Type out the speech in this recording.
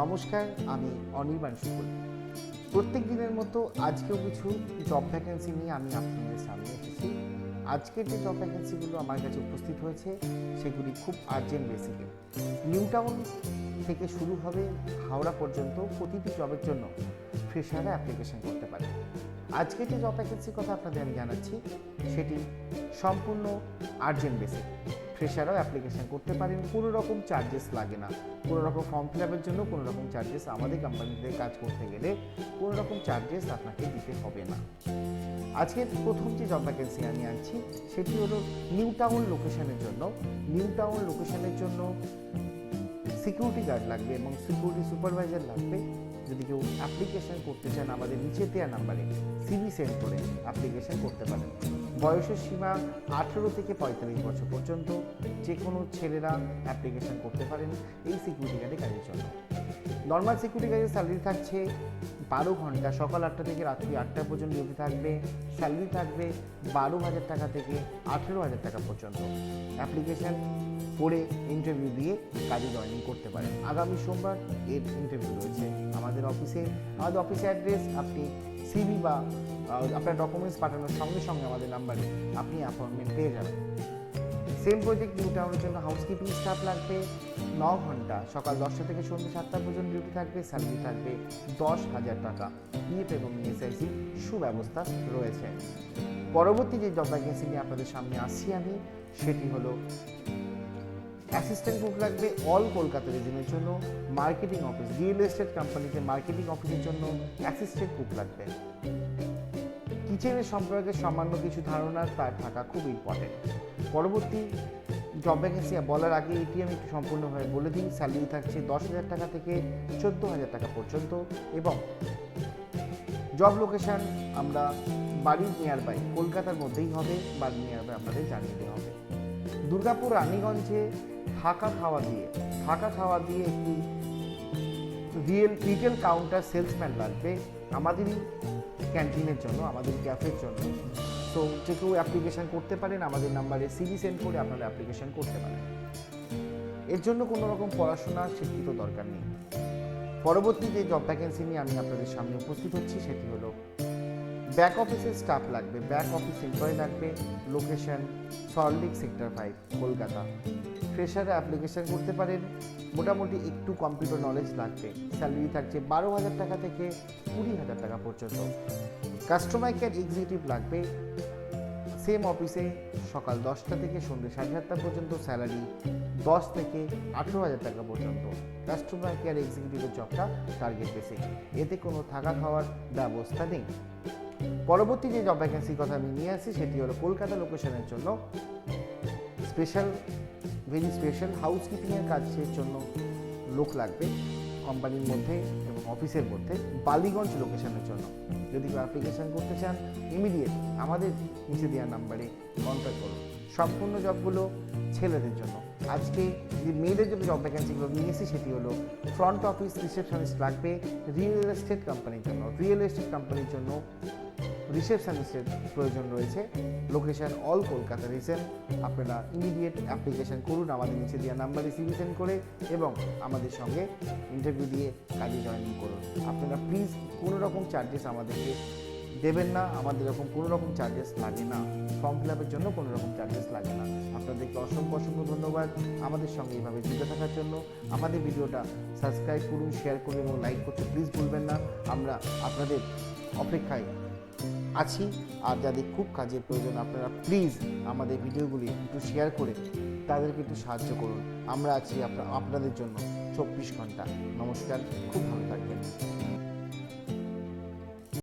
নমস্কার, আমি অনির্বাণ সুকুল। প্রত্যেক দিনের মতো আজকেও কিছু জব ভ্যাকেন্সি নিয়ে আমি আপনাদের সামনে এসেছি। আজকের যে জব ভ্যাকেন্সিগুলো আমার কাছে উপস্থিত হয়েছে সেগুলি খুব আর্জেন্ট বেসিকে। নিউ টাউন থেকে শুরু হবে হাওড়া পর্যন্ত প্রতিটি জবের জন্য ফ্রেশাররা অ্যাপ্লিকেশন করতে পারে। আজকে যে জব ভ্যাকেন্সির কথা আপনাদের আমি জানাচ্ছি সেটি সম্পূর্ণ আর্জেন্ট বেসিক। ফ্রেশাররাও অ্যাপ্লিকেশন করতে পারেন, কোনো রকম চার্জেস লাগে না। কোনো রকম ফর্ম ফিল আপের জন্য কোনো রকম চার্জেস, আমাদের কোম্পানিতে কাজ করতে গেলে কোনো রকম চার্জেস আপনাকে দিতে হবে না। আজকের প্রথম যে জব ভ্যাকেন্সি আমি আনছি সেটি হলো নিউ টাউন লোকেশনের জন্য। নিউ টাউন লোকেশনের জন্য সিকিউরিটি গার্ড লাগবে এবং সিকিউরিটি সুপারভাইজার লাগবে। যদি কেউ অ্যাপ্লিকেশন করতে চান আমাদের নিচে দেওয়া নাম্বারে সিভি সেন্ড করে অ্যাপ্লিকেশন করতে পারেন। বয়সের সীমা 18 থেকে 45 বছর পর্যন্ত যে কোনো ছেলেরা অ্যাপ্লিকেশন করতে পারেন এই সিকিউরিটি গার্ডের কাজের জন্য। নর্মাল সিকিউরিটি গার্ডের স্যালারি থাকছে 12 ঘন্টা, সকাল 8টা থেকে রাত্রি 8টা পর্যন্ত ডিউটি থাকবে। স্যালারি থাকবে 12,000 টাকা থেকে 18,000 টাকা পর্যন্ত। অ্যাপ্লিকেশন করে ইন্টারভিউ দিয়ে কাজে জয়েনিং করতে পারেন। আগামী সোমবার এর ইন্টারভিউ রয়েছে আমাদের অফিসে। আমাদের অফিসের অ্যাড্রেস, আপনি সিভি বা আপনার ডকুমেন্টস পাঠানোর সঙ্গে সঙ্গে আমাদের নাম্বারে আপনি অ্যাপয়েন্টমেন্ট পেয়ে যাবেন। সেম প্রজেক্ট নিউ টাউনের জন্য হাউসকিপিং স্টাফ লাগবে 9 ঘন্টা, সকাল 10টা থেকে সন্ধ্যে 7টা পর্যন্ত ডিউটি থাকবে। স্যালারি থাকবে 10,000 টাকা। পিএফ এবং ইএসআইসি সুব্যবস্থা রয়েছে। পরবর্তী যে জব ভ্যাকেন্সি নিয়ে আপনাদের সামনে আসছি আমি, সেটি হলো অ্যাসিস্ট্যান্ট কুক লাগবে অল কলকাতা রিজনের জন্য। মার্কেটিং অফিস, রিয়েল এস্টেট কোম্পানিতে মার্কেটিং অফিসের জন্য অ্যাসিস্ট্যান্ট কুক লাগবে। কিচেনের সম্পর্কে সামান্য কিছু ধারণা তার থাকা খুব ইম্পর্টেন্ট। পরবর্তী জব ভ্যাকেন্সি বলার আগে এটি আমি একটু সম্পূর্ণভাবে বলে দিই। স্যালারি থাকছে 10,000 টাকা থেকে 14,000 টাকা পর্যন্ত এবং জব লোকেশান আমরা বাড়ির নিয়ারবাই কলকাতার মধ্যেই হবে। বাড়ির নিয়ারবাই আপনাদের জানিয়ে দেওয়া হবে। দুর্গাপুর রানীগঞ্জে থাকা খাওয়া দিয়ে একটি রিটেল কাউন্টার সেলসম্যান লাগবে আমাদেরই ক্যান্টিনের জন্য, আমাদের ক্যাফের জন্য। তো যে কেউ অ্যাপ্লিকেশান করতে পারেন, আমাদের নাম্বারে সিভি সেন্ড করে আপনারা অ্যাপ্লিকেশান করতে পারেন। এর জন্য কোনো রকম পড়াশোনা শিক্ষিত দরকার নেই। পরবর্তী যে জব ভ্যাকেন্সি নিয়ে আমি আপনাদের সামনে উপস্থিত হচ্ছি সেটি হলো ব্যাক অফিসের স্টাফ লাগবে, ব্যাক অফিস এমপ্লয়ি লাগবে। Location Salt Lake sector 5 Kolkata. ফ্রেশাররা অ্যাপ্লিকেশান করতে পারেন। মোটামুটি একটু কম্পিউটার নলেজ লাগবে। স্যালারি থাকছে 12,000 টাকা থেকে 20,000 টাকা পর্যন্ত। কাস্টমার কেয়ার এক্সিকিউটিভ লাগবে সেম অফিসে, সকাল 10টা থেকে সন্ধ্যে 7:30 পর্যন্ত। স্যালারি 10 থেকে 18,000 টাকা পর্যন্ত। কাস্টমার কেয়ার এক্সিকিউটিভের জবটা টার্গেট বেসিক, এতে কোনো থাকা খাওয়ার ব্যবস্থা নেই। পরবর্তী যে জব ভ্যাকেন্সির কথা আমি নিয়ে আসি সেটি হলো কলকাতা লোকেশনের জন্য ভেরি স্পেশাল হাউসকিপিংয়ের কাজের জন্য লোক লাগবে কোম্পানির মধ্যে এবং অফিসের মধ্যে। বালিগঞ্জ লোকেশনের জন্য যদি কেউ অ্যাপ্লিকেশান করতে চান ইমিডিয়েট আমাদের নিচে দেওয়া নাম্বারে কন্ট্যাক্ট করুন। সম্পূর্ণ জবগুলো ছেলেদের জন্য। আজকে যে মেয়েদের জন্য জব ভ্যাকেন্সিগুলো নিয়ে এসেছি সেটি হলো ফ্রন্ট অফিস রিসেপশনিস্ট লাগবে রিয়েল এস্টেট কোম্পানির জন্য। রিয়েল এস্টেট কোম্পানির জন্য রিসেপশনিস্টের প্রয়োজন রয়েছে। Location all Kolkata reason. আপনারা ইমিডিয়েট অ্যাপ্লিকেশান করুন আমাদের নিচে দেওয়া নাম্বারে সিভি সেন্ড করে এবং আমাদের সঙ্গে ইন্টারভিউ দিয়ে কাজে জয়েনিং করুন। আপনারা প্লিজ কোনো রকম চার্জেস আমাদেরকে দেবেন না, আমাদের এরকম কোনো রকম চার্জেস লাগে না। ফর্ম ফিল আপের জন্য কোনো রকম চার্জেস লাগে না। আপনাদেরকে অসংখ্য ধন্যবাদ আমাদের সঙ্গে এইভাবে জুড়ে থাকার জন্য। আমাদের ভিডিওটা সাবস্ক্রাইব করুন, শেয়ার করুন এবং লাইক করতে প্লিজ ভুলবেন না। আমরা আপনাদের অপেক্ষায় আছি। আর যাদের খুব কাজের প্রয়োজন আপনারা প্লিজ আমাদের ভিডিওগুলি একটু শেয়ার করে তাদেরকে একটু সাহায্য করুন। আমরা আছি আপনাদের জন্য 24 ঘন্টা। নমস্কার, খুব ভালো থাকবেন।